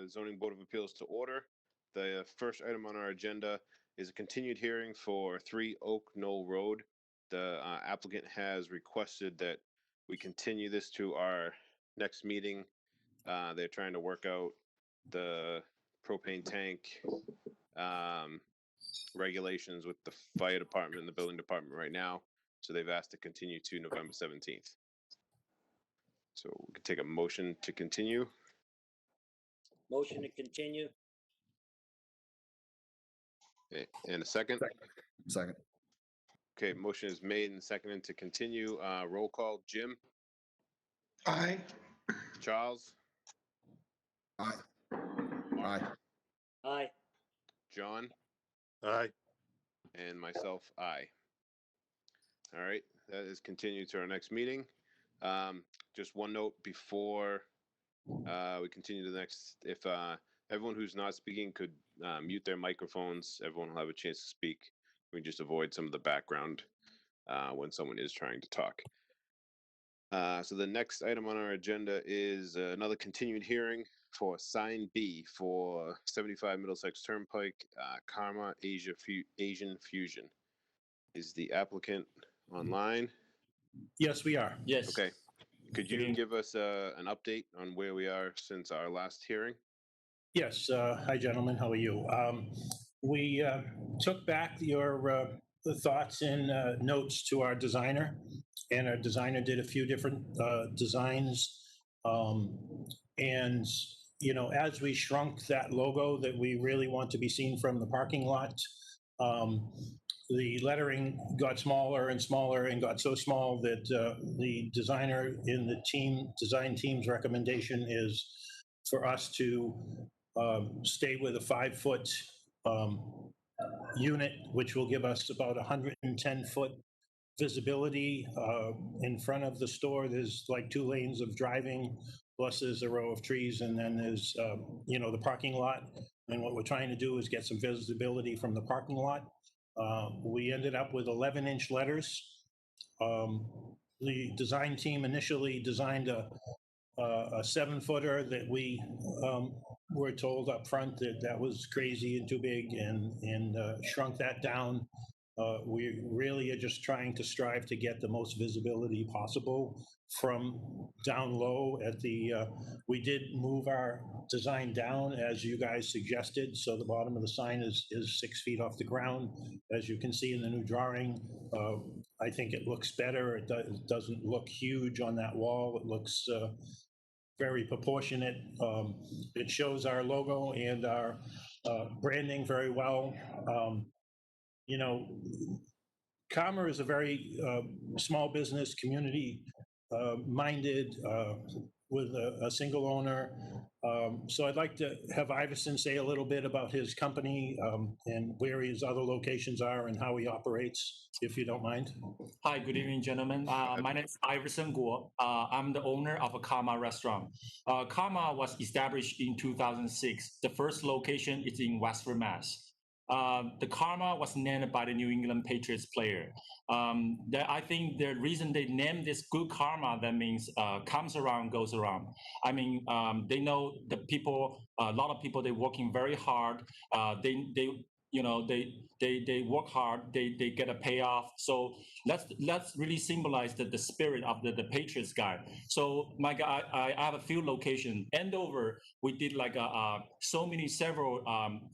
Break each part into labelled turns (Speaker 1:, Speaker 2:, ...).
Speaker 1: Zoning Board of Appeals to order. The first item on our agenda is a continued hearing for 3 Oak Knoll Road. The applicant has requested that we continue this to our next meeting. They're trying to work out the propane tank regulations with the fire department and the building department right now. So they've asked to continue to November 17th. So we can take a motion to continue.
Speaker 2: Motion to continue.
Speaker 1: Okay, and a second?
Speaker 3: Second.
Speaker 1: Okay, motion is made and seconded to continue. Roll call. Jim?
Speaker 4: Aye.
Speaker 1: Charles?
Speaker 3: Aye.
Speaker 1: Mark?
Speaker 3: Aye.
Speaker 2: Aye.
Speaker 1: John?
Speaker 4: Aye.
Speaker 1: And myself, aye. All right, that is continued to our next meeting. Just one note before we continue to the next, if everyone who's not speaking could mute their microphones, everyone will have a chance to speak. We just avoid some of the background when someone is trying to talk. So the next item on our agenda is another continued hearing for Sign B for 75 Middlesex Turnpike, Karma Asian Fusion. Is the applicant online?
Speaker 5: Yes, we are.
Speaker 2: Yes.
Speaker 1: Okay. Could you give us an update on where we are since our last hearing?
Speaker 5: Yes. Hi, gentlemen. How are you? We took back your the thoughts and notes to our designer, and our designer did a few different designs. And, you know, as we shrunk that logo that we really want to be seen from the parking lot, the lettering got smaller and smaller and got so small that the designer in the design team's recommendation is for us to stay with a 5-foot unit, which will give us about 110-foot visibility. In front of the store, there's like 2 lanes of driving, plus there's a row of trees, and then there's, you know, the parking lot. And what we're trying to do is get some visibility from the parking lot. We ended up with 11-inch letters. The design team initially designed a 7-footer that we were told up front that was crazy and too big, and shrunk that down. We really are just trying to strive to get the most visibility possible from down low at the, we did move our design down as you guys suggested. So the bottom of the sign is 6 feet off the ground. As you can see in the new drawing, I think it looks better. It doesn't look huge on that wall. It looks very proportionate. It shows our logo and our branding very well. You know, Karma is a very small business, community minded, with a single owner. So I'd like to have Iverson say a little bit about his company and where his other locations are and how he operates, if you don't mind.
Speaker 6: Hi, good evening, gentlemen. My name is Iverson Guo. I'm the owner of a Karma restaurant. Karma was established in 2006. The first location is in Westford, Mass. The Karma was named by the New England Patriots player. I think the reason they named this good karma, that means comes around, goes around. I mean, they know the people, a lot of people, they're working very hard. They work hard, they get a payoff. So let's really symbolize the spirit of the Patriots guy. So my guy, I have a few locations. Andover, we did like several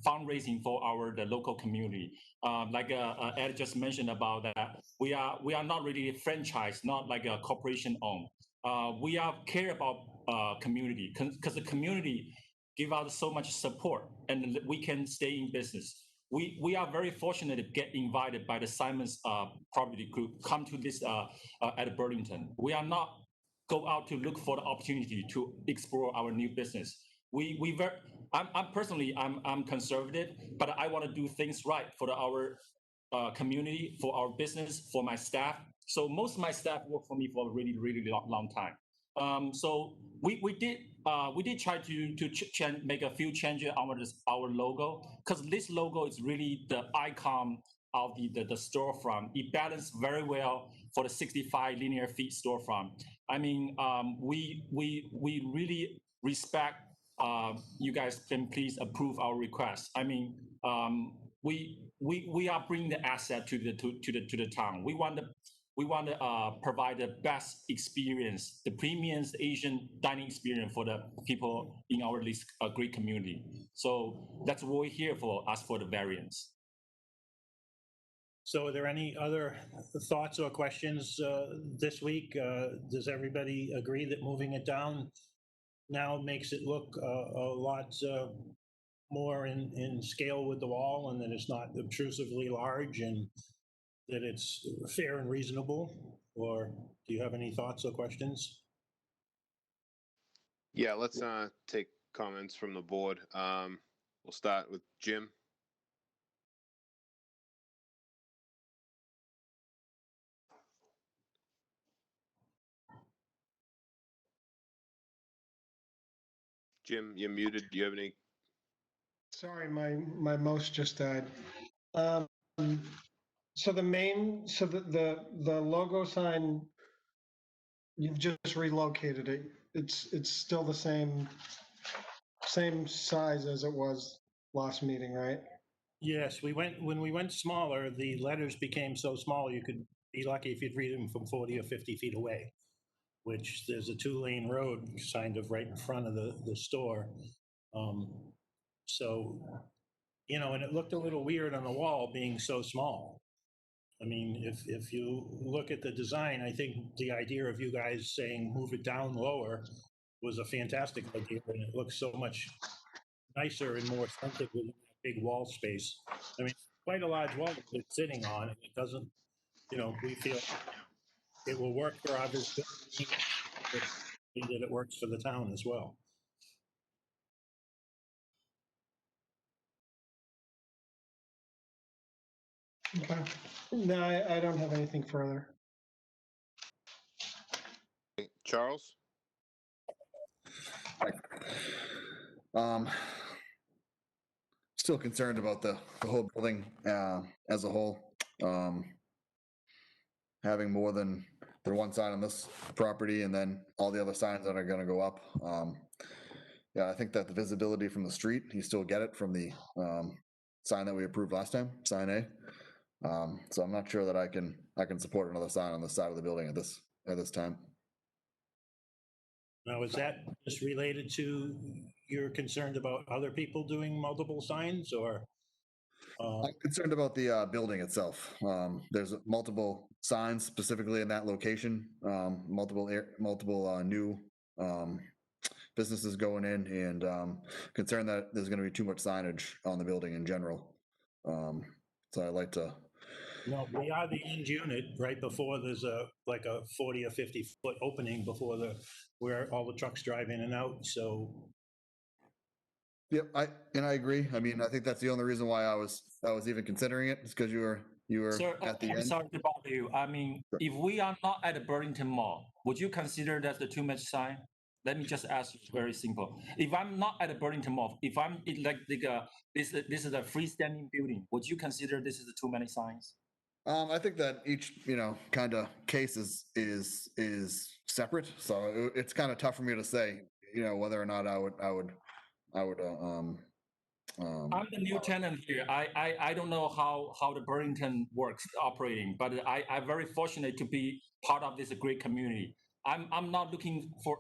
Speaker 6: fundraising for the local community. Ed just mentioned about that. We are not really a franchise, not like a corporation owned. We care about community because the community give us so much support, and we can stay in business. We are very fortunate to get invited by the Simon's Property Group, come to this at Burlington. We are not go out to look for the opportunity to explore our new business. I'm personally conservative, but I want to do things right for our community, for our business, for my staff. So most of my staff work for me for a really, really long time. So we did try to make a few changes on our logo, because this logo is really the icon of the storefront. It balanced very well for the 65 linear feet storefront. I mean, we really respect you guys can please approve our request. I mean, we are bringing the asset to the town. We want to provide the best experience, the premium Asian dining experience for the people in our this great community. So that's what we're here for. Ask for the variance.
Speaker 5: So are there any other thoughts or questions this week? Does everybody agree that moving it down now makes it look a lot more in scale with the wall, and that it's not obtrusively large, and that it's fair and reasonable? Or do you have any thoughts or questions?
Speaker 1: Yeah, let's take comments from the board. We'll start with Jim. Jim, you're muted. Do you have any?
Speaker 4: Sorry, my mouse just died. So the logo sign, you've just relocated it. It's still the same size as it was last meeting, right?
Speaker 5: Yes, when we went smaller, the letters became so small you could be lucky if you'd read them from 40 or 50 feet away, which there's a 2-lane road kind of right in front of the store. So, you know, and it looked a little weird on the wall being so small. I mean, if you look at the design, I think the idea of you guys saying move it down lower was a fantastic idea, and it looks so much nicer and more authentic with that big wall space. I mean, quite a large wall that it's sitting on, and it doesn't, you know, we feel it will work for our visibility, but that it works for the town as well.
Speaker 4: Okay. No, I don't have anything further.
Speaker 1: Charles?
Speaker 3: Still concerned about the whole building as a whole. Having more than one sign on this property and then all the other signs that are going to go up. Yeah, I think that the visibility from the street, you still get it from the sign that we approved last time, sign A. So I'm not sure that I can support another sign on the side of the building at this time.
Speaker 5: Now, is that just related to you're concerned about other people doing multiple signs, or?
Speaker 3: I'm concerned about the building itself. There's multiple signs specifically in that location, multiple new businesses going in, and concerned that there's going to be too much signage on the building in general. So I'd like to.
Speaker 5: No, we are the end unit right before there's like a 40 or 50 foot opening before where all the trucks drive in and out. So.
Speaker 3: Yep, I agree. I mean, I think that's the only reason why I was even considering it, is because you were
Speaker 6: Sir,
Speaker 3: at the
Speaker 6: I'm
Speaker 3: end.
Speaker 6: sorry to bother you. I mean,
Speaker 3: Sure.
Speaker 6: if we are not at the Burlington Mall, would you consider that the too much sign? Let me just ask you, very simple. If I'm not at the Burlington Mall, if I'm this is a freestanding building, would you consider this is too many signs?
Speaker 3: I think that each kind of case is separate, so it's kind of tough for me to say whether or not I would.
Speaker 6: I'm the new tenant here. I don't know how the Burlington works operating, but I'm very fortunate to be part of this great community. I'm not looking for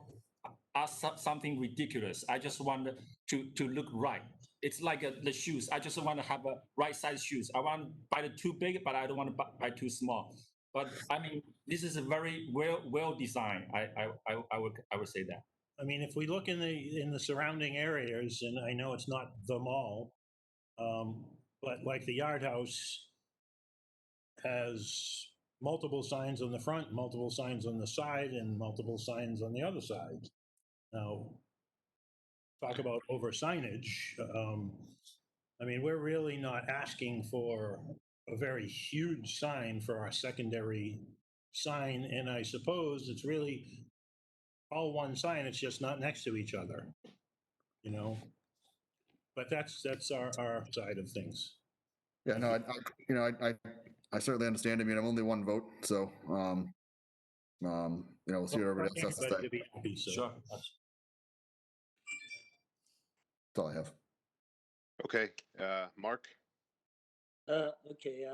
Speaker 6: something ridiculous. I just want to look right. It's like the shoes. I just want to have a right size shoes. I want to buy the too big, but I don't want to buy too small. But I mean, this is a very well designed. I would say that.
Speaker 5: I mean, if we look in the surrounding areas, and I know it's not the mall, but like the Yard House has multiple signs on the front, multiple signs on the side, and multiple signs on the other side. Now, talk about over signage. I mean, we're really not asking for a very huge sign for our secondary sign, and I suppose it's really all one sign. It's just not next to each other, But that's our side of things.
Speaker 3: Yeah, no, I certainly understand. I mean, I'm only one vote, so we'll see what everybody else has to say.
Speaker 5: To be happy, so.
Speaker 6: Sure.
Speaker 3: That's all I have.
Speaker 1: Okay, Mark?
Speaker 2: Okay,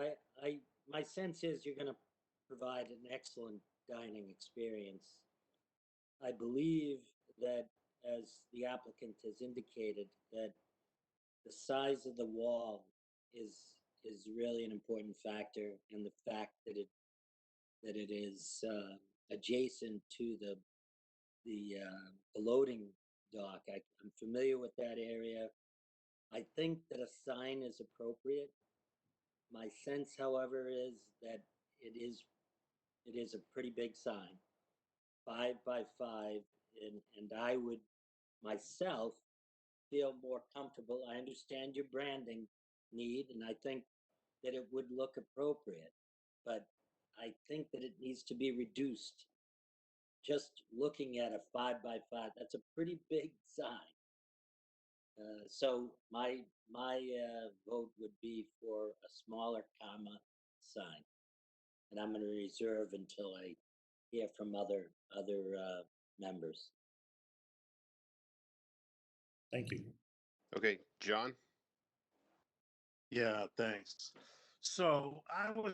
Speaker 2: my sense is you're gonna provide an excellent dining experience. I believe that, as the applicant has indicated, that the size of the wall is really an important factor, and the fact that it is adjacent to the loading dock. I'm familiar with that area. I think that a sign is appropriate. My sense, however, is that it is a pretty big sign, 5 by 5, and I would myself feel more comfortable. I understand your branding need, and I think that it would look appropriate, but I think that it needs to be reduced. Just looking at a 5 by 5, that's a pretty big sign. So my vote would be for a smaller comma sign, and I'm going to reserve until I hear from other members.
Speaker 5: Thank you.
Speaker 1: Okay, John?
Speaker 7: Yeah, thanks. So I was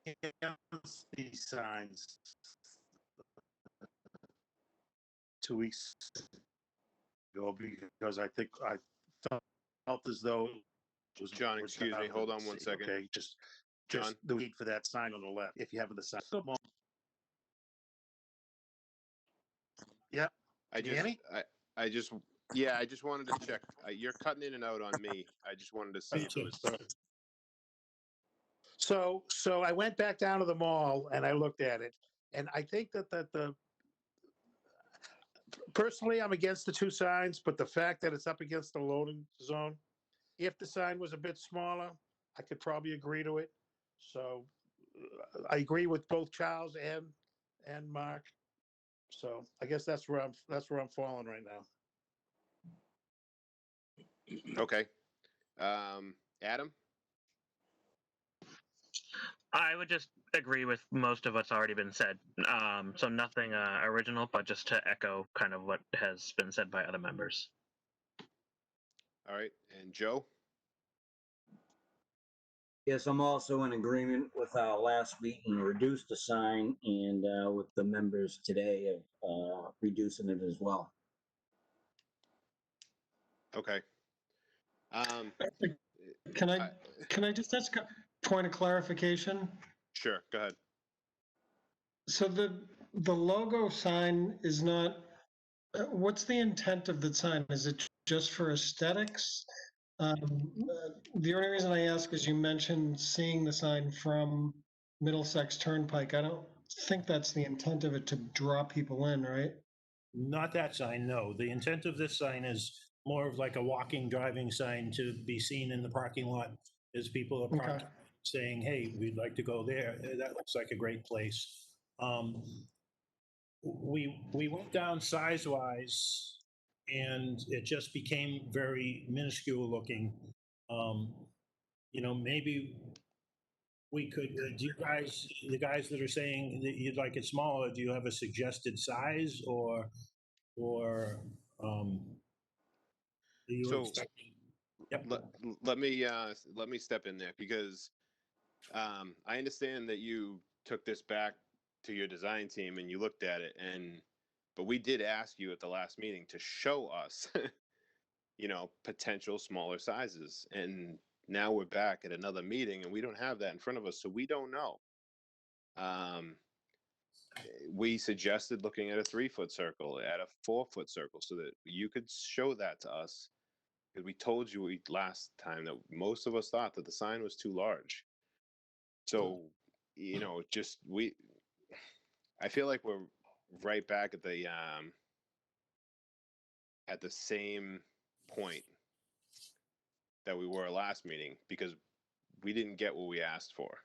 Speaker 7: against these signs 2 weeks ago because I think I felt as though it was
Speaker 1: John, excuse me, hold on one second.
Speaker 7: Okay, just
Speaker 1: John?
Speaker 7: the need for that sign on the left. If you have the sign, yeah.
Speaker 1: I
Speaker 7: Can you hear
Speaker 1: just,
Speaker 7: me?
Speaker 1: I just wanted to check. You're cutting in and out on me. I just wanted to see if it was,
Speaker 7: So I went back down to the mall and I looked at it, and I think that the personally I'm against the two signs, but the fact that it's up against the loading zone, if the sign was a bit smaller, I could probably agree to it. So I agree with both Charles and Mark. So I guess that's where I'm falling right now.
Speaker 1: okay. Adam?
Speaker 8: I would just agree with most of what's already been said. So nothing original, but just to echo kind of what has been said by other members.
Speaker 1: All right, and Joe?
Speaker 2: Yes, I'm also in agreement with our last meeting, reduce the sign, and with the members today of reducing it as well.
Speaker 1: Okay.
Speaker 4: Can I just ask a point of clarification?
Speaker 1: Sure, go ahead.
Speaker 4: So the logo sign is not, what's the intent of the sign? Is it just for aesthetics? The only reason I ask is you mentioned seeing the sign from Middlesex Turnpike. I don't think that's the intent of it, to draw people in, right?
Speaker 5: Not that sign, no. The intent of this sign is more of like a walking, driving sign to be seen in the parking lot as people are parked,
Speaker 4: Okay.
Speaker 5: saying, hey, we'd like to go there. That looks like a great place. We went down size-wise, and it just became very minuscule looking. Maybe we could, do you guys, the guys that are saying that you'd like it smaller, do you have a suggested size, or are you
Speaker 1: So-
Speaker 5: expecting? Yep.
Speaker 1: Let me step in there, because I understand that you took this back to your design team and you looked at it, but we did ask you at the last meeting to show us, potential smaller sizes, and now we're back at another meeting and we don't have that in front of us, so we don't know. We suggested looking at a 3-foot circle, at a 4-foot circle, so that you could show that to us. Because we told you last time that most of us thought that the sign was too large. So, I feel like we're right back at the same point that we were last meeting, because we didn't get what we asked for.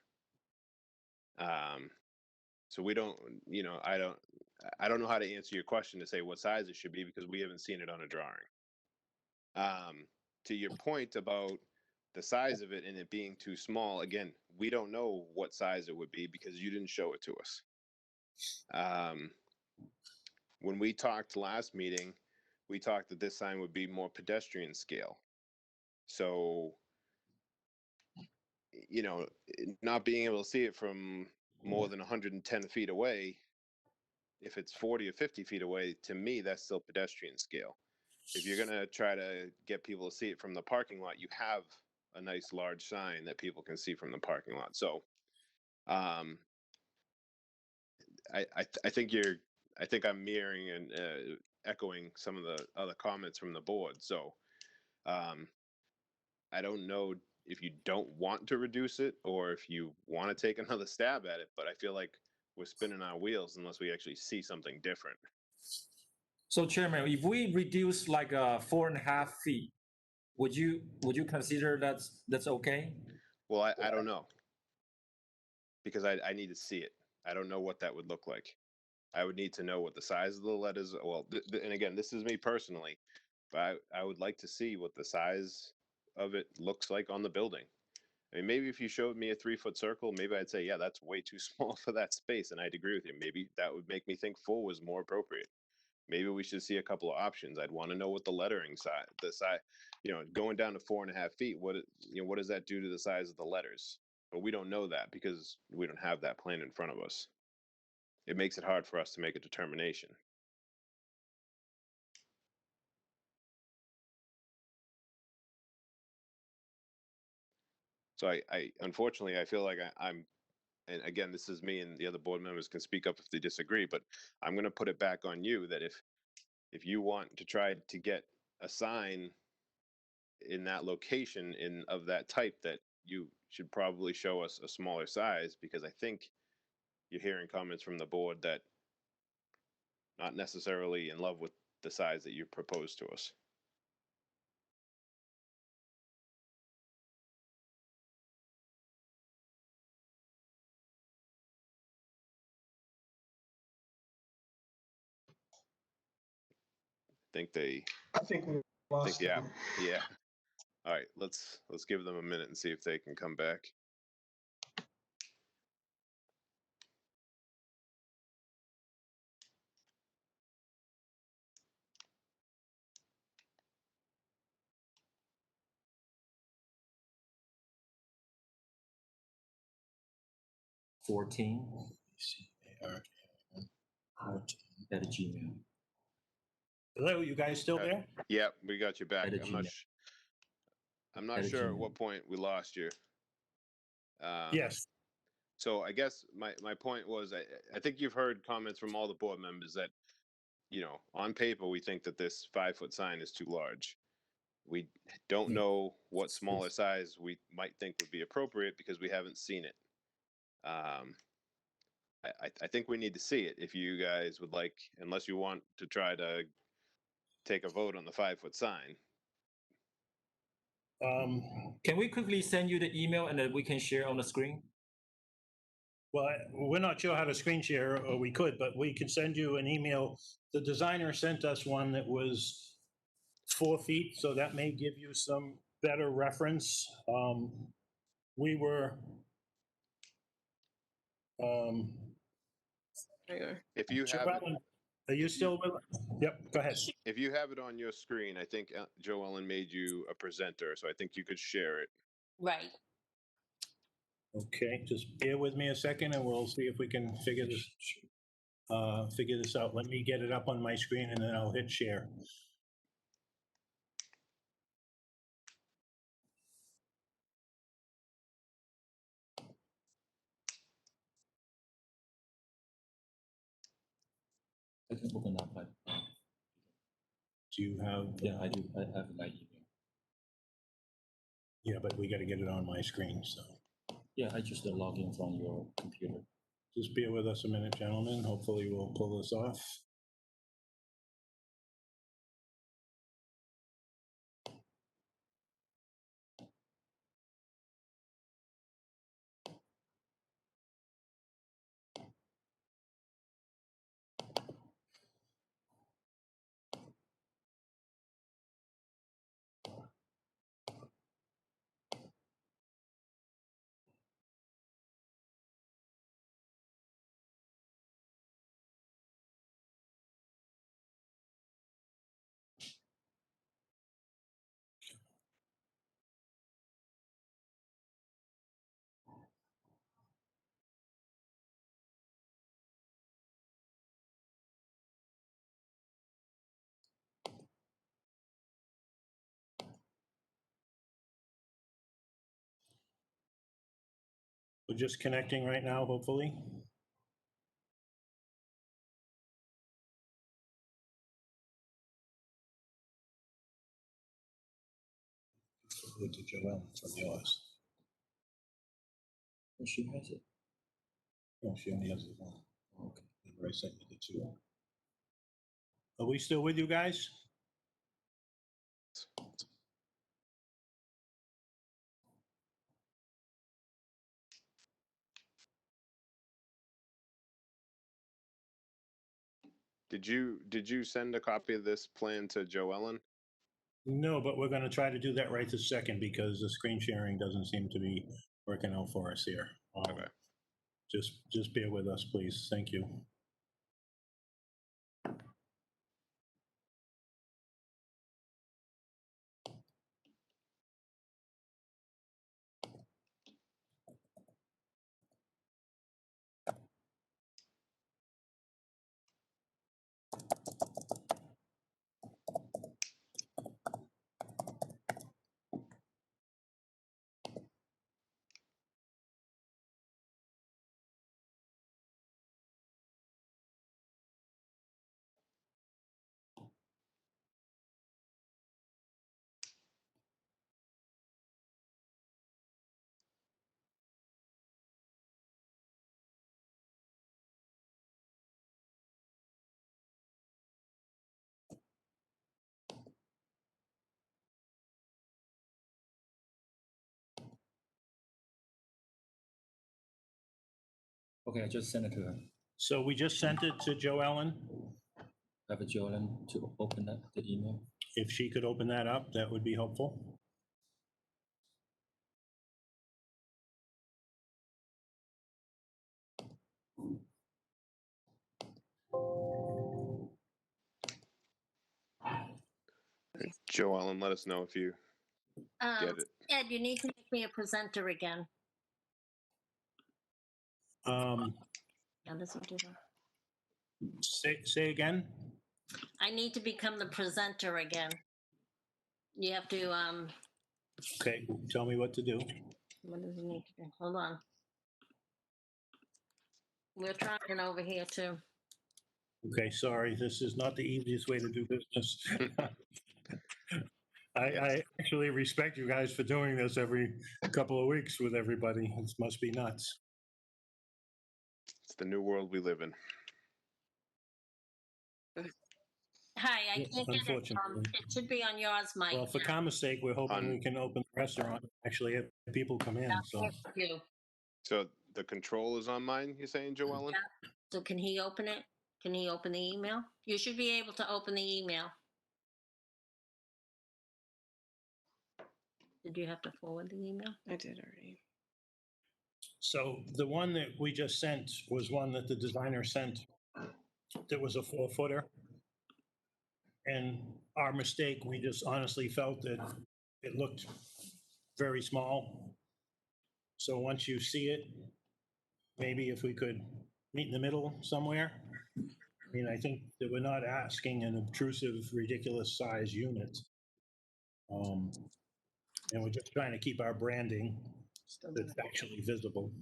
Speaker 1: So we don't, I don't know how to answer your question to say what size it should be, because we haven't seen it on a drawing. To your point about the size of it and it being too small, again, we don't know what size it would be because you didn't show it to us. When we talked last meeting, we talked that this sign would be more pedestrian scale. So, you know, not being able to see it from more than 110 feet away, if it's 40 or 50 feet away, to me, that's still pedestrian scale. If you're going to try to get people to see it from the parking lot, you have a nice large sign that people can see from the parking lot. So, I think I'm mirroring and echoing some of the other comments from the board. So, I don't know if you don't want to reduce it or if you want to take another stab at it, but I feel like we're spinning our wheels unless we actually see something different.
Speaker 6: So, Chairman, if we reduce like 4.5 feet, would you consider that's okay?
Speaker 1: Well, I don't know, because I need to see it. I don't know what that would look like. I would need to know what the size of the letters. Well, and again, this is me personally, but I would like to see what the size of it looks like on the building. I mean, maybe if you showed me a 3-foot circle, maybe I'd say, yeah, that's way too small for that space, and I'd agree with you. Maybe that would make me think 4 was more appropriate. Maybe we should see a couple of options. I'd want to know what the lettering size, going down to 4.5 feet. What does that do to the size of the letters? But we don't know that because we don't have that plan in front of us. It makes it hard for us to make a determination. So I unfortunately, I feel like I'm, and again, this is me, and the other board members can speak up if they disagree, but I'm going to put it back on you that if you want to try to get a sign in that location of that type, that you should probably show us a smaller size, because I think you're hearing comments from the board that not necessarily in love with the size that you proposed to us. I think
Speaker 4: I think we lost
Speaker 1: yeah,
Speaker 4: him.
Speaker 1: yeah. All right, let's give them a minute and see if they can come back.
Speaker 6: $14 at Gmail.
Speaker 5: Hello, you guys still there?
Speaker 1: Yeah, we got you back.
Speaker 6: At a
Speaker 1: I'm not
Speaker 6: At a
Speaker 1: sure at
Speaker 6: Gmail.
Speaker 1: what point we lost you.
Speaker 5: Yes.
Speaker 1: So I guess my point was, I think you've heard comments from all the board members that, on paper, we think that this 5-foot sign is too large. We don't know what smaller size we might think would be appropriate because we haven't seen it. I think we need to see it if you guys would like, unless you want to try to take a vote on the 5-foot sign.
Speaker 6: Can we quickly send you the email and then we can share on the screen?
Speaker 5: Well, we're not sure how to screen share, or we could, but we could send you an email. The designer sent us one that was 4 feet, so that may give you some better reference. We were,
Speaker 1: If you have it,
Speaker 5: are you still with? Yep, go ahead.
Speaker 1: if you have it on your screen, I think Joe Ellen made you a presenter, so I think you could share it.
Speaker 9: Right.
Speaker 5: Okay, just bear with me a second and we'll see if we can figure this out. Let me get it up on my screen and then I'll hit share.
Speaker 6: I can open up my.
Speaker 5: Do you have?
Speaker 6: Yeah, I do. I have my email.
Speaker 5: Yeah, but we got to get it on my screen, so.
Speaker 6: Yeah, I just log in from your computer.
Speaker 5: Just bear with us a minute, gentlemen. Hopefully we'll pull this off. We're just connecting right now, hopefully. Go to Joelle from yours.
Speaker 6: Oh, she has it.
Speaker 5: Oh, she only has the one.
Speaker 6: Okay.
Speaker 5: Remember I sent you the two. Are we still with you guys?
Speaker 1: Did you send a copy of this plan to Joellen?
Speaker 5: No, but we're gonna try to do that right this second because the screen sharing doesn't seem to be working out for us here.
Speaker 1: Okay.
Speaker 5: Just bear with us, please. Thank you.
Speaker 6: Okay, I just sent it to her.
Speaker 5: So we just sent it to Joellen.
Speaker 6: Have a Joellen to open that, the email.
Speaker 5: If she could open that up, that would be helpful.
Speaker 1: Joellen, let us know if you get it.
Speaker 9: Ed, you need to make me a presenter again. Now listen to that.
Speaker 5: Say again?
Speaker 9: I need to become the presenter again. You have to,
Speaker 5: Okay, tell me what to do.
Speaker 9: what does it need to do? Hold on. We're trying over here too.
Speaker 5: Okay, sorry, this is not the easiest way to do business. I actually respect you guys for doing this every couple of weeks with everybody. It must be nuts.
Speaker 1: It's the new world we live in.
Speaker 9: Hi, I can't get it.
Speaker 5: Unfortunately.
Speaker 9: It should be on yours, Mike.
Speaker 5: Well, for karma's sake, we're hoping
Speaker 1: On-
Speaker 5: we can open the restaurant, and actually have people come in, so.
Speaker 9: Thank you.
Speaker 1: So the control is on mine, you're saying, Joellen?
Speaker 9: So can he open it? Can he open the email? You should be able to open the email. Did you have to forward the email?
Speaker 10: I did already.
Speaker 5: So the one that we just sent was one that the designer sent that was a 4-footer. And our mistake, we just honestly felt that it looked very small. So once you see it, maybe if we could meet in the middle somewhere. I mean, I think that we're not asking an obtrusive, ridiculous size unit. And we're just trying to keep our branding that's actually visible.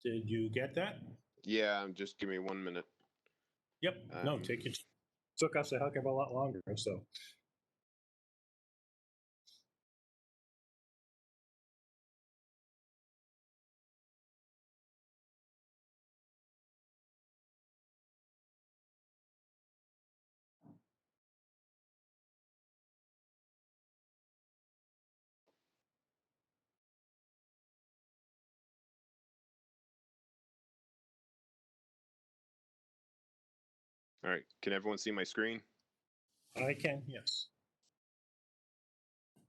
Speaker 5: Did you get that?
Speaker 1: Yeah, just give me 1 minute.
Speaker 5: Yep, no, take it. Took us a heck of a lot longer, so.
Speaker 1: All right, can everyone see my screen?
Speaker 5: I can, yes.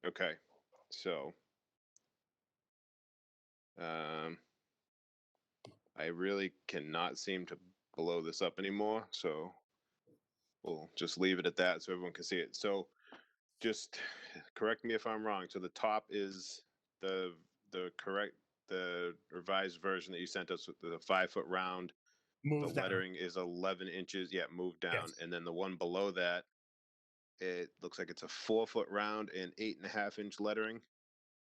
Speaker 1: Okay, so I really cannot seem to blow this up anymore, so we'll just leave it at that so everyone can see it. So just correct me if I'm wrong. So the top is the revised version that you sent us with the 5-foot round
Speaker 5: Move down.
Speaker 1: lettering is 11 inches. Yeah, moved down.
Speaker 5: Yes.
Speaker 1: And then the one below that, it looks like it's a 4-foot round and 8.5-inch lettering,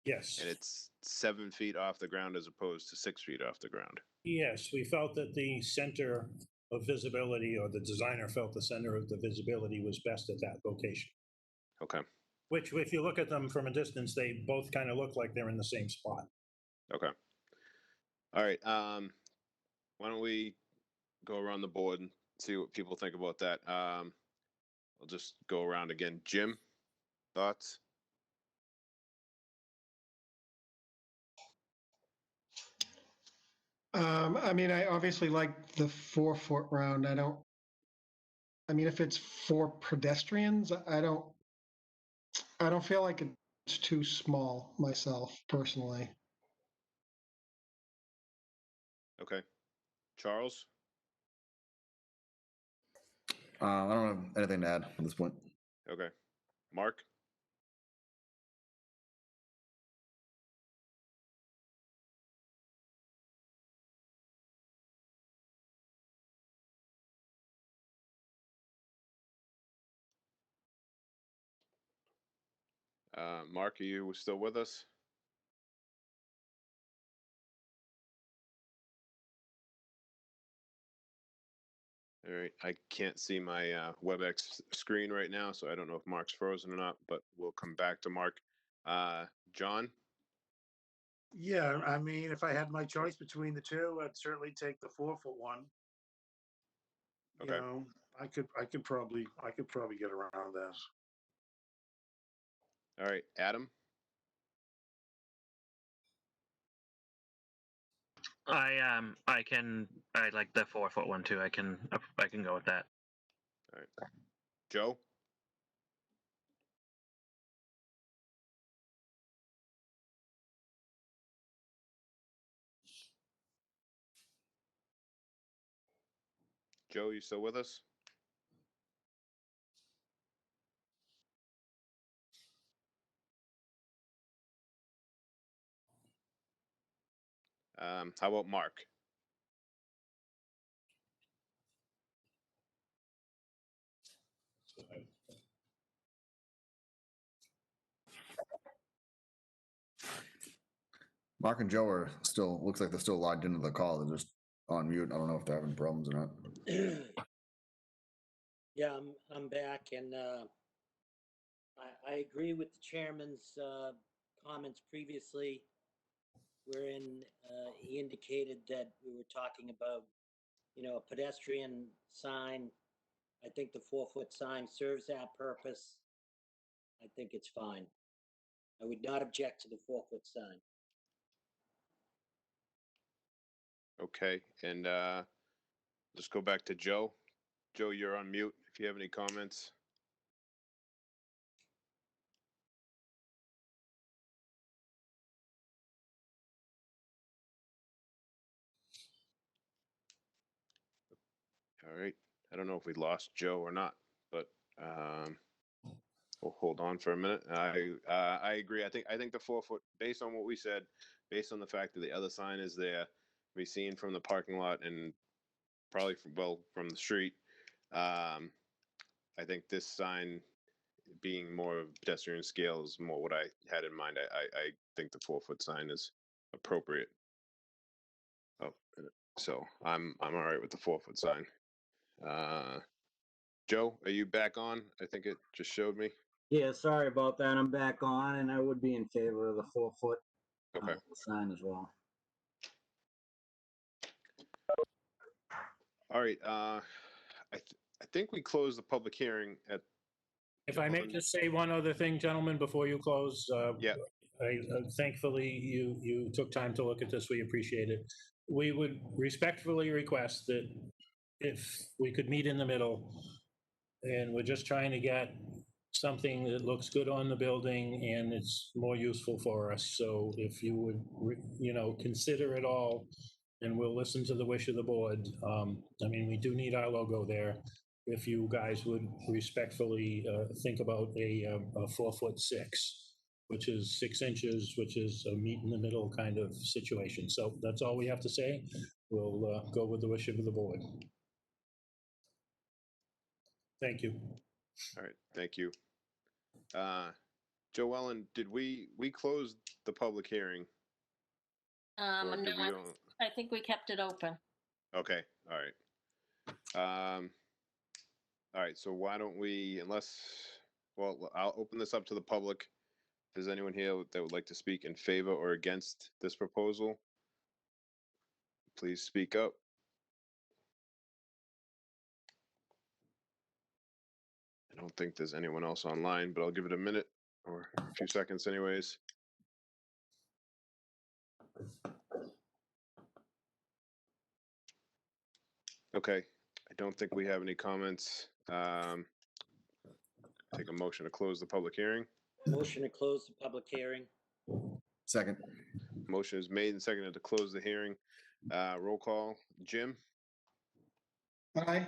Speaker 5: Yes.
Speaker 1: and it's 7 feet off the ground as opposed to 6 feet off the ground.
Speaker 5: Yes, we felt that the center of visibility, or the designer felt the center of the visibility was best at that location.
Speaker 1: Okay.
Speaker 5: Which, if you look at them from a distance, they both kind of look like they're in the same spot.
Speaker 1: Okay. All right. Why don't we go around the board and see what people think about that? I'll just go around again. Jim, thoughts?
Speaker 4: I mean, I obviously like the 4-foot round. I mean, if it's for pedestrians, I don't feel like it's too small myself personally.
Speaker 1: Okay. Charles?
Speaker 3: I don't have anything to add at this point.
Speaker 1: Okay. Mark? Mark, are you still with us? All right. I can't see my WebEx screen right now, so I don't know if Mark's frozen or not, but we'll come back to Mark. John?
Speaker 7: Yeah, I mean, if I had my choice between the two, I'd certainly take the 4-foot one. You
Speaker 1: Okay.
Speaker 7: know, I could probably get around that.
Speaker 1: All right. Adam?
Speaker 8: I like the 4-foot one too. I can go with that.
Speaker 1: All right. Joe? Joe, you still with us? How about Mark?
Speaker 3: Mark and Joe are still, looks like they're still logged into the call. They're just on mute. I don't know if they're having problems or not.
Speaker 2: Yeah, I'm back, and I agree with the chairman's comments previously, wherein he indicated that we were talking about, a pedestrian sign. I think the 4-foot sign serves that purpose. I think it's fine. I would not object to the 4-foot sign.
Speaker 1: Okay. And just go back to Joe. Joe, you're on mute if you have any comments. All right. I don't know if we lost Joe or not, but we'll hold on for a minute. I agree. I think the 4-foot, based on what we said, based on the fact that the other sign is there, be seen from the parking lot and probably from the street. I think this sign being more of pedestrian scale is more what I had in mind. I think the 4-foot sign is appropriate. Oh, so I'm all right with the 4-foot sign. Joe, are you back on? I think it just showed me.
Speaker 10: Yeah, sorry about that. I'm back on, and I would be in favor of the 4-foot
Speaker 1: Okay.
Speaker 10: sign as well.
Speaker 1: All right. I think we closed the public hearing at.
Speaker 5: If I may just say one other thing, gentlemen, before you close.
Speaker 1: Yeah.
Speaker 5: Thankfully, you took time to look at this. We appreciate it. We would respectfully request that if we could meet in the middle, and we're just trying to get something that looks good on the building and it's more useful for us. So if you would, consider it all, and we'll listen to the wish of the board. I mean, we do need our logo there. If you guys would respectfully think about a 4'6", which is 6 inches, which is a meet in the middle kind of situation. So that's all we have to say. We'll go with the wish of the board. Thank you.
Speaker 1: All right, thank you. Joellen, did we close the public hearing? Or
Speaker 9: No,
Speaker 1: did we don't?
Speaker 9: I think we kept it open.
Speaker 1: Okay, all right. All right, so why don't we, well, I'll open this up to the public. If there's anyone here that would like to speak in favor or against this proposal, please speak up. I don't think there's anyone else online, but I'll give it a minute or a few seconds anyways. Okay, I don't think we have any comments. Take a motion to close the public hearing.
Speaker 2: Motion to close the public hearing.
Speaker 3: Second.
Speaker 1: Motion is made and seconded to close the hearing. Roll call. Jim,
Speaker 4: Aye.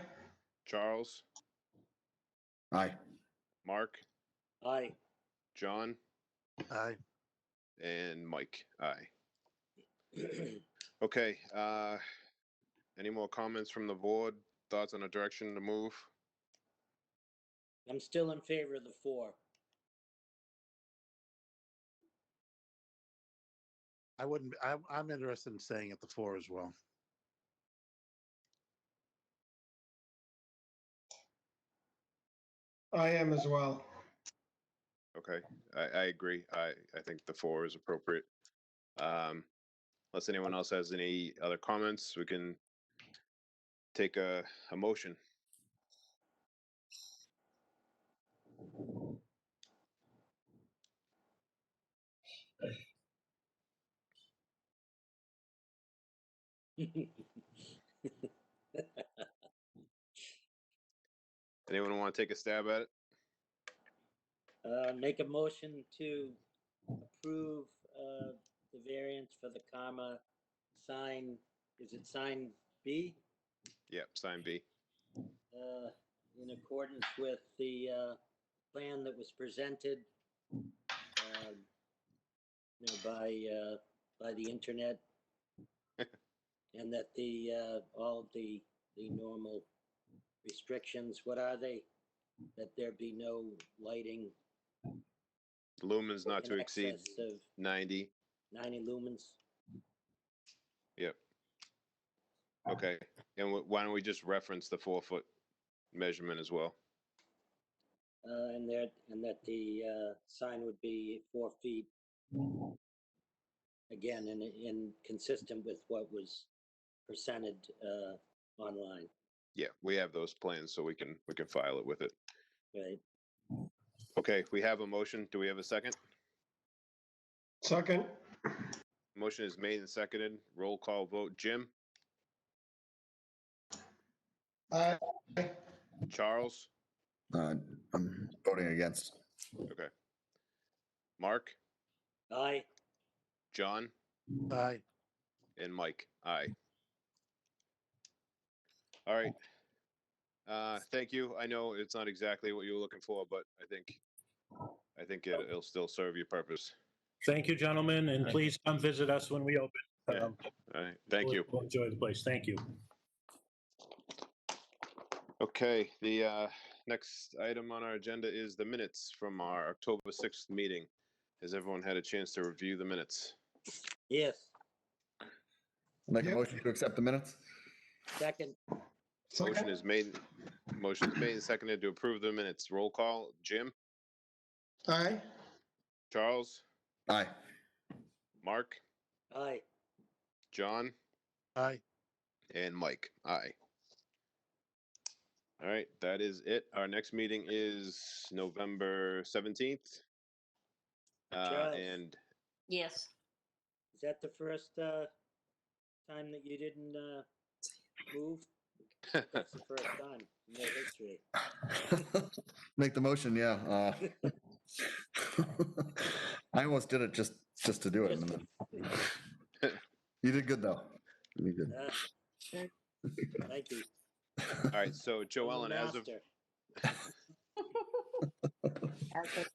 Speaker 1: Charles,
Speaker 3: Aye.
Speaker 1: Mark,
Speaker 2: Aye.
Speaker 1: John,
Speaker 7: Aye.
Speaker 1: and Mike. Aye. Okay, any more comments from the board? Thoughts on a direction to move?
Speaker 2: I'm still in favor of the 4.
Speaker 7: I wouldn't, I'm interested in staying at the 4 as well.
Speaker 4: I am as well.
Speaker 1: Okay, I agree. I think the 4 is appropriate. Unless anyone else has any other comments, we can take a motion. Anyone want to take a stab at it?
Speaker 2: Make a motion to approve the variance for the comma sign. Is it sign B?
Speaker 1: Yep, sign B.
Speaker 2: In accordance with the plan that was presented by the internet, and that all of the normal restrictions, what are they? That there be no lighting
Speaker 1: Lumens not to
Speaker 2: in
Speaker 1: exceed
Speaker 2: excess of
Speaker 1: 90.
Speaker 2: 90 lumens.
Speaker 1: Yep. Okay, and why don't we just reference the 4-foot measurement as well?
Speaker 2: And that the sign would be 4 feet. Again, in consistent with what was presented online,
Speaker 1: Yeah, we have those plans, so we can file it with it.
Speaker 2: right?
Speaker 1: Okay, we have a motion. Do we have a second?
Speaker 4: Second.
Speaker 1: Motion is made and seconded. Roll call vote. Jim,
Speaker 4: Aye.
Speaker 1: Charles,
Speaker 3: I'm voting against.
Speaker 1: okay. Mark,
Speaker 2: Aye.
Speaker 1: John,
Speaker 7: Aye.
Speaker 1: and Mike. Aye. All right. Thank you. I know it's not exactly what you were looking for, but I think it'll still serve your purpose.
Speaker 5: Thank you, gentlemen, and please come visit us when we open.
Speaker 1: Yeah. All right. Thank you.
Speaker 5: We'll enjoy the place. Thank you.
Speaker 1: Okay, the next item on our agenda is the minutes from our October 6th meeting. Has everyone had a chance to review the minutes?
Speaker 2: Yes.
Speaker 3: Make a
Speaker 4: Yep.
Speaker 3: motion to accept the minutes?
Speaker 2: Second.
Speaker 1: Motion is made and seconded to approve the minutes. Roll call. Jim,
Speaker 4: Aye.
Speaker 1: Charles,
Speaker 3: Aye.
Speaker 1: Mark,
Speaker 2: Aye.
Speaker 1: John,
Speaker 7: Aye.
Speaker 1: and Mike. Aye. All right, that is it. Our next meeting is November 17th.
Speaker 2: Charles.
Speaker 1: And
Speaker 9: Yes.
Speaker 2: Is that the first time that you didn't move? That's the first time in their history.
Speaker 3: Make the motion, yeah. I almost did it just to do it. You did good, though. You did good.
Speaker 2: Thank you.
Speaker 1: all right, so Joellen,
Speaker 2: I'm a
Speaker 1: as of
Speaker 2: master.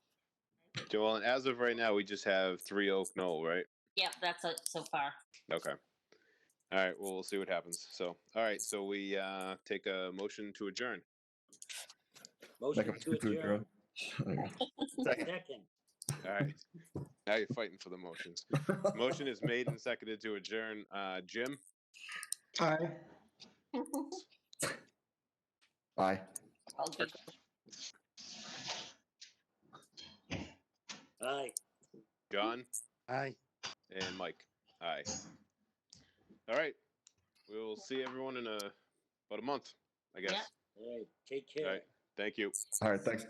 Speaker 1: Well, and as of right now, we just have 3 Oak Knoll, right?
Speaker 9: Yep, that's it so far.
Speaker 1: Okay. All right. Well, we'll see what happens. So, all right. So we take a motion to adjourn.
Speaker 3: Make
Speaker 2: Motion
Speaker 3: a
Speaker 2: to
Speaker 3: motion to
Speaker 2: adjourn.
Speaker 3: Second.
Speaker 2: Second.
Speaker 1: All right. Now you're fighting for the motions. Motion is made and seconded to adjourn. Jim,
Speaker 4: Aye.
Speaker 3: Aye.
Speaker 9: I'll be
Speaker 2: Aye.
Speaker 1: John,
Speaker 7: Aye.
Speaker 1: and Mike. Aye. All right. We'll see everyone in about a month, I guess.
Speaker 9: Yeah.
Speaker 2: All right. Take
Speaker 1: All
Speaker 2: care.
Speaker 1: right. Thank you.
Speaker 3: All right, thanks.